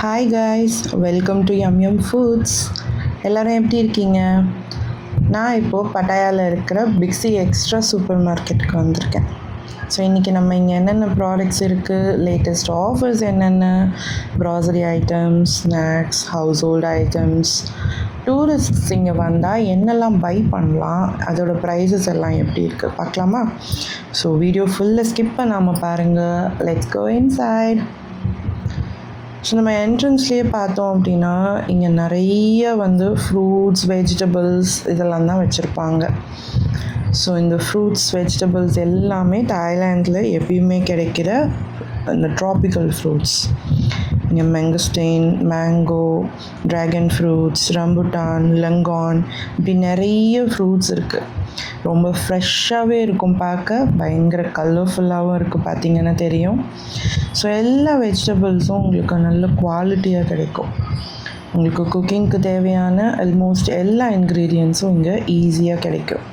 Hi guys, welcome to yum foods. எல்லோரும் எப்படி இருக்கீங்க? நான் இப்போது பட்டாயாவில் இருக்கிற பிக்ஸி எக்ஸ்ட்ரா சூப்பர் மார்க்கெட்டுக்கு வந்திருக்கேன். ஸோ இன்றைக்கி நம்ம இங்கே என்னென்ன ப்ராடக்ட்ஸ் இருக்குது, லேட்டஸ்ட் ஆஃபர்ஸ் என்னென்ன, grocery items, snacks, household items, tourists இங்கே வந்தால் என்னெல்லாம் பை பண்ணலாம், அதோட ப்ரைஸஸ் எல்லாம் எப்படி இருக்குது பார்க்கலாமா? ஸோ வீடியோ ஃபுல்லாக ஸ்கிப் பண்ணாமல் பாருங்கள். Let's go inside. ஸோ நம்ம என்ட்ரன்ஸ்லேயே பார்த்தோம் அப்படின்னா இங்கே நிறைய ஃப்ரூட்ஸ், வெஜிடபிள்ஸ் இதெல்லாம் தான் வச்சுருப்பாங்க. ஸோ இந்த ஃப்ரூட்ஸ், வெஜிடபிள்ஸ் எல்லாமே தாய்லாண்டில் எப்பயுமே கிடைக்கிற இந்த ட்ராபிக்கல் ஃப்ரூட்ஸ். இங்கே மேங்கோஸ்டெயின், மேங்கோ, ட்ராகன் ஃப்ரூட்ஸ், ரம்புட்டான், லங்கான், இப்படி நிறைய ஃப்ரூட்ஸ் இருக்குது. ரொம்ப ஃப்ரெஷ்ஷாகவே இருக்கும், பார்க்க பயங்கர கலர்ஃபுல்லாகவும் இருக்குது, பார்த்திங்கன்னா தெரியும். ஸோ எல்லா வெஜிடபிள்ஸும் உங்களுக்கு நல்ல குவாலிட்டியாக கிடைக்கும். உங்களுக்கு குக்கிங்க்கு தேவையான ஆல்மோஸ்ட் எல்லா இன்க்ரீடியன்ஸும் இங்கே ஈஸியாக கிடைக்கும்.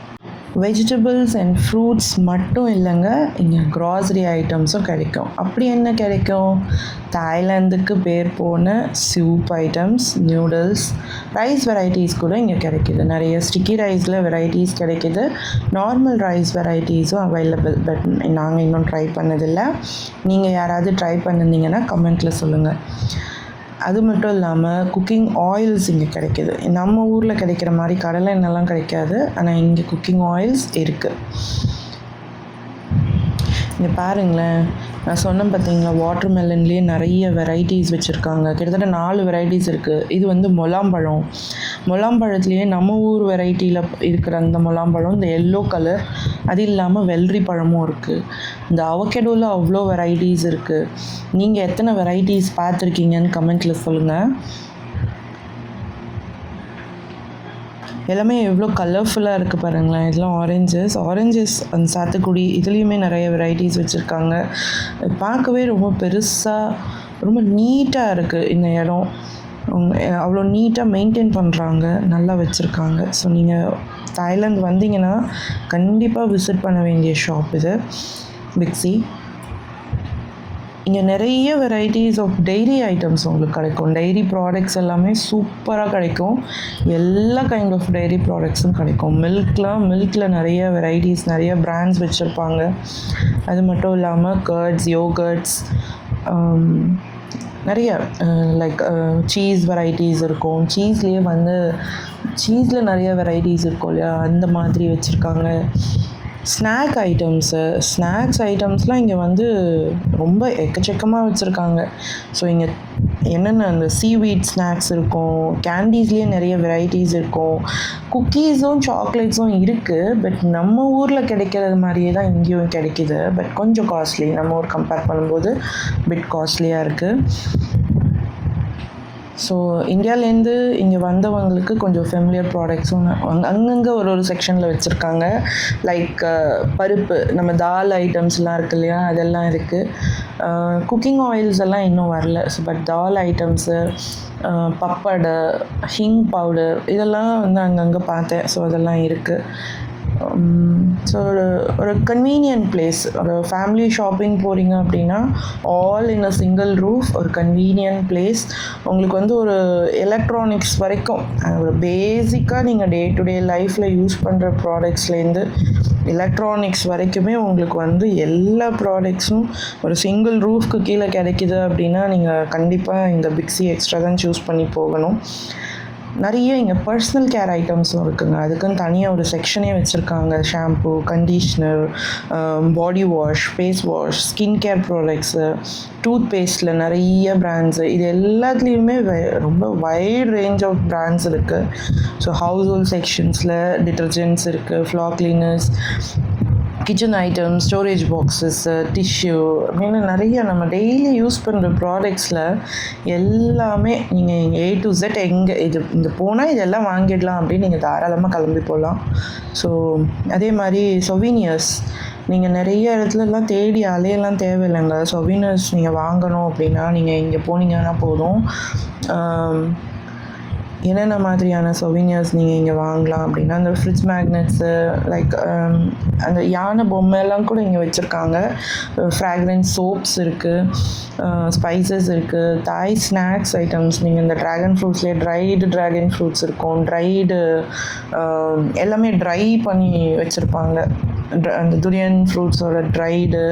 வெஜிடபிள்ஸ் அண்ட் ஃப்ரூட்ஸ் மட்டும் இல்லைங்க, இங்கே க்ராசரி ஐட்டம்ஸும் கிடைக்கும். அப்படி என்ன கிடைக்கும்? தாய்லாந்துக்கு பேர் போன soup items, noodles, rice varieties கூட இங்கே கிடைக்கிது. நிறைய ஸ்டிக்கி ரைஸில் வெரைட்டிஸ் கிடைக்கிது. நார்மல் ரைஸ் வெரைட்டிஸும் அவைலபிள். பட் நாங்கள் இன்னும் ட்ரை பண்ணதில்லை. நீங்கள் யாராவது ட்ரை பண்ணிருந்தீங்கன்னா கமெண்ட்டில் சொல்லுங்கள். அது மட்டும் இல்லாமல் குக்கிங் ஆயில்ஸ் இங்கே கிடைக்கிது. நம்ம ஊரில் கிடைக்கிற மாதிரி கடலை எண்ணெய்லாம் கிடைக்காது, ஆனால் இங்கே குக்கிங் ஆயில்ஸ் இருக்குது. இங்கே பாருங்களேன், நான் சொன்னேன் பார்த்தீங்களா, வாட்டர் மெலன்லேயே நிறைய வெரைட்டிஸ் வச்சுருக்காங்க. கிட்டத்தட்ட 4 வெரைட்டிஸ் இருக்குது. இது முலாம்பழம். முலாம்பழத்துலேயே நம்ம ஊர் வெரைட்டியில் இருக்கிற அந்த முலாம்பழம், இந்த எல்லோ கலர், அது இல்லாமல் வெள்ளரி பழமும் இருக்குது. இந்த அவகேடோவில் அவ்வளோ வெரைட்டிஸ் இருக்குது. நீங்கள் எத்தனை வெரைட்டிஸ் பார்த்துருக்கீங்கன்னு கமெண்ட்டில் சொல்லுங்கள். எல்லாமே எவ்வளோ கலர்ஃபுல்லாக இருக்குது பாருங்களேன். இதெல்லாம் ஆரஞ்சஸ் அந்த சாத்துக்குடி, இதுலேயுமே நிறைய வெரைட்டிஸ் வச்சுருக்காங்க. பார்க்கவே ரொம்ப பெருசாக, ரொம்ப நீட்டாக இருக்குது இந்த இடம். அவ்வளோ நீட்டாக மெயின்டைன் பண்ணுறாங்க, நல்லா வச்சுருக்காங்க. ஸோ நீங்கள் தாய்லாந்து வந்தீங்கன்னா கண்டிப்பாக விசிட் பண்ண வேண்டிய ஷாப் இது, பிக்ஸி. இங்கே நிறைய வெரைட்டிஸ் ஆஃப் டெய்ரி ஐட்டம்ஸ் உங்களுக்கு கிடைக்கும். டெய்ரி ப்ராடக்ட்ஸ் எல்லாமே சூப்பராக கிடைக்கும். எல்லா கைண்ட் ஆஃப் டெய்ரி ப்ராடக்ட்ஸும் கிடைக்கும். மில்கில் நிறைய வெரைட்டிஸ், நிறைய பிராண்ட்ஸ் வச்சுருப்பாங்க. அது மட்டும் இல்லாமல் கர்ட்ஸ், யோகர்ட்ஸ், நிறைய லைக் சீஸ் வெரைட்டிஸ் இருக்கும். சீஸில் நிறைய வெரைட்டிஸ் இருக்கும் இல்லையா, அந்த மாதிரி வச்சுருக்காங்க. ஸ்நாக்ஸ் ஐட்டம்ஸ்லாம் இங்கே ரொம்ப எக்கச்சக்கமாக வச்சுருக்காங்க. ஸோ இங்கே என்னென்ன அந்த சீவீட் ஸ்நாக்ஸ் இருக்கும், கேண்டீஸ்லேயே நிறைய வெரைட்டிஸ் இருக்கும், குக்கீஸும் சாக்லேட்ஸும் இருக்குது. பட் நம்ம ஊரில் கிடைக்கிறது மாதிரியே தான் இங்கேயும் கிடைக்கிது. பட் கொஞ்சம் காஸ்ட்லி, நம்ம ஊர் கம்பேர் பண்ணும்போது பிட் காஸ்ட்லியாக இருக்குது. ஸோ இந்தியாவிலேருந்து இங்கே வந்தவங்களுக்கு கொஞ்சம் ஃபெமிலியர் ப்ராடக்ட்ஸும் அங்கங்கே ஒரு செக்ஷனில் வச்சுருக்காங்க. லைக் பருப்பு, நம்ம தால் ஐட்டம்ஸ்லாம் இருக்குது இல்லையா, அதெல்லாம் இருக்குது. குக்கிங் ஆயில்ஸ் எல்லாம் இன்னும் வரல. ஸோ பட் தால் ஐட்டம்ஸு, பப்படை, ஹிங் பவுடர், இதெல்லாம் அங்கங்கே பார்த்தேன். ஸோ அதெல்லாம் இருக்குது. ஸோ ஒரு கன்வீனியன்ட் பிளேஸ். ஒரு ஃபேமிலி ஷாப்பிங் போகிறீங்க அப்படின்னா all in a single roof, ஒரு கன்வீனியன்ட் பிளேஸ். உங்களுக்கு ஒரு எலக்ட்ரானிக்ஸ் வரைக்கும், ஒரு பேசிக்காக நீங்கள் டே டு டே லைஃப்பில் யூஸ் பண்ணுற ப்ராடக்ட்ஸ்லேருந்து எலக்ட்ரானிக்ஸ் வரைக்குமே உங்களுக்கு எல்லா ப்ராடக்ட்ஸும் ஒரு சிங்கிள் ரூஃப்க்கு கீழே கிடைக்கிது அப்படின்னா நீங்கள் கண்டிப்பாக இந்த பிக்ஸி எக்ஸ்ட்ரா தான் சூஸ் பண்ணி போகணும். நிறைய இங்கே பர்சனல் கேர் ஐட்டம்ஸும் இருக்குதுங்க. அதுக்குன்னு தனியாக ஒரு செக்ஷனே வச்சுருக்காங்க. Shampoo, conditioner, body wash, face wash, skin care products, டூத் பேஸ்ட்டில் நிறைய பிராண்ட்ஸு, இது எல்லாத்துலேயுமே ரொம்ப வைட் ரேஞ்ச் ஆஃப் பிராண்ட்ஸ் இருக்குது. ஸோ ஹவுஸ் ஹோல்ட் செக்ஷன்ஸில் டிட்டர்ஜென்ட்ஸ் இருக்குது, floor cleaners, kitchen items, storage boxes, tissue அப்படின்னு நிறைய நம்ம டெய்லி யூஸ் பண்ணுற ப்ராடக்ட்ஸில் எல்லாமே நீங்கள் A to Z இங்கே போனால் இதெல்லாம் வாங்கிடலாம் அப்படின்னு நீங்கள் தாராளமாக கிளம்பி போகலாம். ஸோ அதே மாதிரி சொவீனியர்ஸ், நீங்கள் நிறைய இடத்துலலாம் தேடி அலையெல்லாம் தேவையில்லைங்க. சொவீனியர்ஸ் நீங்கள் வாங்கணும் அப்படின்னா நீங்கள் இங்கே போனீங்கன்னா போதும். என்னென்ன மாதிரியான சொவினியர்ஸ் நீங்கள் இங்கே வாங்கலாம் அப்படின்னா, அந்த ஃப்ரிட்ஜ் மேக்னெட்ஸு, லைக் அந்த யானை பொம்மையெல்லாம் கூட இங்கே வச்சுருக்காங்க. ஃப்ராக்ரன்ஸ் சோப்ஸ் இருக்குது, ஸ்பைசஸ் இருக்குது, தாய் ஸ்நாக்ஸ் ஐட்டம்ஸ். நீங்கள் இந்த ட்ராகன் ஃப்ரூட்ஸ்லேயே ட்ரைடு ட்ராகன் ஃப்ரூட்ஸ் இருக்கும், ட்ரைடு எல்லாமே ட்ரை பண்ணி வச்சுருப்பாங்க. அந்த துரியன் ஃப்ரூட்ஸோட ட்ரைடு,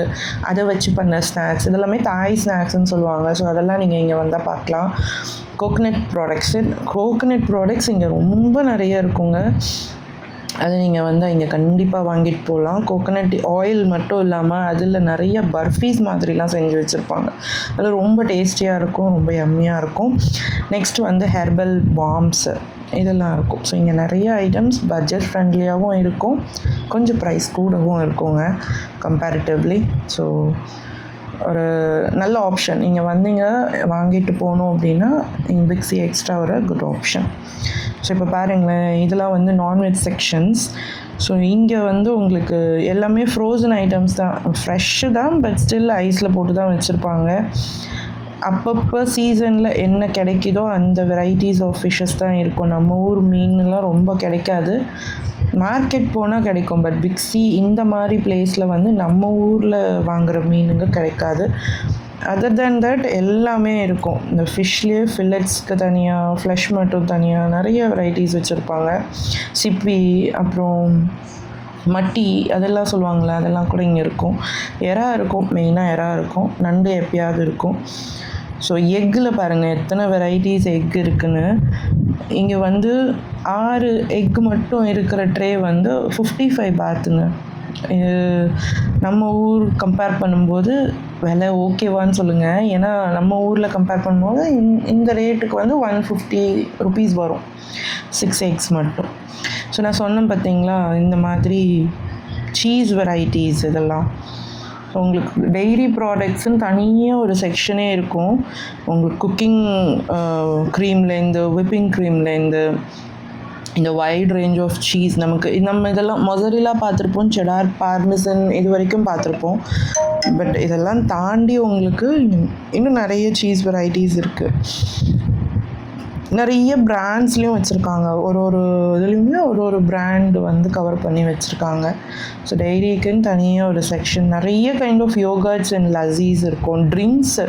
அதை வச்சு பண்ண ஸ்நாக்ஸ், இதெல்லாமே தாய் ஸ்நாக்ஸ்ன்னு சொல்லுவாங்க. ஸோ அதெல்லாம் நீங்கள் இங்கே வந்தால் பார்க்கலாம். கோகனட் ப்ராடக்ட்ஸ் இங்கே ரொம்ப நிறைய இருக்குங்க. அது நீங்கள் வந்து இங்கே கண்டிப்பாக வாங்கிட்டு போகலாம். கோகனட் ஆயில் மட்டும் இல்லாமல் அதில் நிறைய பர்ஃபீஸ் மாதிரிலாம் செஞ்சு வச்சுருப்பாங்க. அது ரொம்ப டேஸ்டியாக இருக்கும், ரொம்ப யம்மியாக இருக்கும். நெக்ஸ்ட் வந்து ஹெர்பல் பாம்ஸு இதெல்லாம் இருக்கும். ஸோ இங்கே நிறைய ஐட்டம்ஸ் பட்ஜெட் ஃப்ரெண்ட்லியாகவும் இருக்கும், கொஞ்சம் ப்ரைஸ் கூடவும் இருக்குங்க கம்பேரிட்டிவ்லி. ஸோ ஒரு நல்ல ஆப்ஷன். நீங்கள் வந்தீங்க வாங்கிட்டு போகணும் அப்படின்னா இங்கே பிக் சி எக்ஸ்ட்ரா ஒரு குட் ஆப்ஷன். ஸோ இப்போ பாருங்களேன், இதெல்லாம் வந்து நான்வெஜ் செக்ஷன்ஸ். ஸோ இங்கே வந்து உங்களுக்கு எல்லாமே ஃப்ரோசன் ஐட்டம்ஸ் தான், ஃப்ரெஷ்ஷு தான், பட் ஸ்டில் ஐஸில் போட்டு தான் வச்சுருப்பாங்க. அப்பப்போ சீசனில் என்ன கிடைக்குதோ அந்த வெரைட்டிஸ் ஆஃப் ஃபிஷ்ஷஸ் தான் இருக்கும். நம்ம ஊர் மீன்லாம் ரொம்ப கிடைக்காது, மார்க்கெட் போனால் கிடைக்கும். பட் பிக் சி இந்த மாதிரி பிளேஸில் வந்து நம்ம ஊரில் வாங்குகிற மீனுங்க கிடைக்காது. அதர் தேன் தட் எல்லாமே இருக்கும். இந்த ஃபிஷ்லேயே ஃபில்லட்ஸ்க்கு தனியாக, ஃப்ளஷ் மட்டும் தனியாக நிறைய வெரைட்டிஸ் வச்சுருப்பாங்க. சிப்பி, அப்புறம் மட்டி அதெல்லாம் சொல்லுவாங்களே, அதெல்லாம் கூட இங்கே இருக்கும். எறா இருக்கும், மெயினாக எறா இருக்கும், நண்டு எப்பயாவது இருக்கும். ஸோ எக்கில் பாருங்கள் எத்தனை வெரைட்டிஸ் எக் இருக்குன்னு. இங்கே வந்து 6 எக் மட்டும் இருக்கிற ட்ரே வந்து 55 பாத்துங்க. நம்ம ஊர் கம்பேர் பண்ணும்போது விலை ஓகேவான்னு சொல்லுங்கள். ஏன்னா நம்ம ஊரில் கம்பேர் பண்ணும்போது இந்த ரேட்டுக்கு வந்து 150 ருபீஸ் வரும் 6 எக்ஸ் மட்டும். ஸோ நான் சொன்னேன் பார்த்தீங்களா, இந்த மாதிரி சீஸ் வெரைட்டிஸ் இதெல்லாம். உங்களுக்கு டெய்ரி ப்ராடக்ட்ஸுன்னு தனியாக ஒரு செக்ஷனே இருக்கும். உங்களுக்கு குக்கிங் க்ரீம்லேருந்து, விப்பிங் க்ரீம்லேருந்து, இந்த வைட் ரேஞ்ச் ஆஃப் சீஸ். நம்ம இதெல்லாம் மொசரிலா பார்த்துருப்போம், செடார், பார்மெசன் இது வரைக்கும் பார்த்துருப்போம். பட் இதெல்லாம் தாண்டி உங்களுக்கு இன்னும் நிறைய சீஸ் வெரைட்டிஸ் இருக்குது. நிறைய பிராண்ட்ஸ்லேயும் வச்சுருக்காங்க. ஒரு இதுலேயுமே ஒரு பிராண்டு வந்து கவர் பண்ணி வச்சுருக்காங்க. ஸோ டெய்ரிக்குன்னு தனியாக ஒரு செக்ஷன், நிறைய கைண்ட் ஆஃப் யோகர்ட்ஸ் அண்ட் லஸீஸ் இருக்கும். ட்ரிங்க்ஸு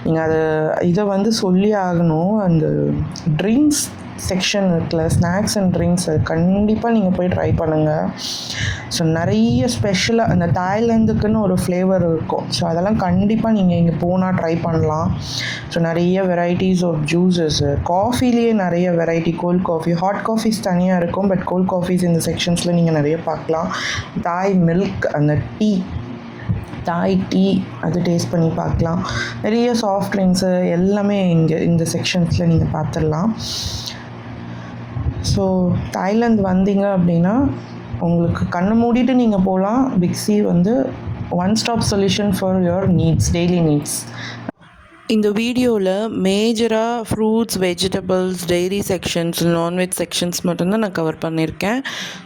நீங்கள் இதை வந்து சொல்லி ஆகணும். அந்த ட்ரிங்க்ஸ் செக்ஷன் இருக்குல்ல, ஸ்நாக்ஸ் அண்ட் ட்ரிங்க்ஸ், அது கண்டிப்பாக நீங்கள் போய் ட்ரை பண்ணுங்கள். ஸோ நிறைய ஸ்பெஷலாக அந்த தாய்லாந்துக்குன்னு ஒரு ஃப்ளேவர் இருக்கும். ஸோ அதெல்லாம் கண்டிப்பாக நீங்கள் இங்கே போனால் ட்ரை பண்ணலாம். ஸோ நிறைய வெரைட்டிஸ் ஆஃப் ஜூஸஸ்ஸு, காஃபிலேயே நிறைய variety, cold coffee, hot coffees தனியாக இருக்கும். பட் கோல்ட் காஃபிஸ் இந்த செக்ஷன்ஸில் நீங்கள் நிறைய பார்க்கலாம். தாய் மில்க், அந்த தாய் டீ அது டேஸ்ட் பண்ணி பார்க்கலாம். நிறைய சாஃப்ட் ட்ரிங்க்ஸு எல்லாமே இங்கே இந்த செக்ஷன்ஸில் நீங்கள் பார்த்துடலாம். ஸோ தாய்லாந்து வந்தீங்க அப்படின்னா உங்களுக்கு கண்ணை மூடிட்டு நீங்கள் போகலாம். பிக் சி வந்து one stop solution for your needs, daily needs. இந்த வீடியோவில் மேஜராக fruits, vegetables, dairy sections, non veg sections மட்டும்தான் நான் கவர் பண்ணியிருக்கேன்.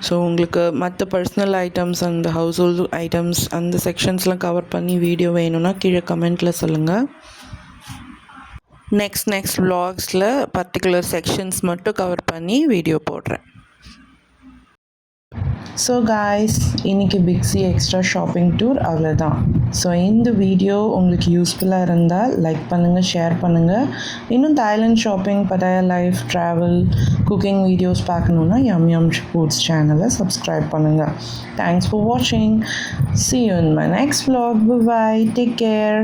ஸோ உங்களுக்கு மற்ற பர்சனல் ஐட்டம்ஸ், அந்த ஹவுஸ் ஹோல்டு ஐட்டம்ஸ், அந்த செக்ஷன்ஸ்லாம் கவர் பண்ணி வீடியோ வேணும்னா கீழே கமெண்ட்டில் சொல்லுங்கள். நெக்ஸ்ட் vlogsல பர்டிகுலர் செக்ஷன்ஸ் மட்டும் கவர் பண்ணி வீடியோ போடுறேன். ஸோ காய்ஸ், இன்றைக்கி Big C extra shopping tour அவ்வளோதான். ஸோ இந்த வீடியோ உங்களுக்கு யூஸ்ஃபுல்லாக இருந்தால் லைக் பண்ணுங்கள், ஷேர் பண்ணுங்கள். இன்னும் Thailand shopping, பட்டாயா life, travel, cooking videos பார்க்கணுன்னா யம் ஃபுட்ஸ் சேனலை சப்ஸ்கிரைப் பண்ணுங்கள். தேங்க்ஸ் ஃபார் வாட்சிங். See you in my next vlog. Bye bye. Take care.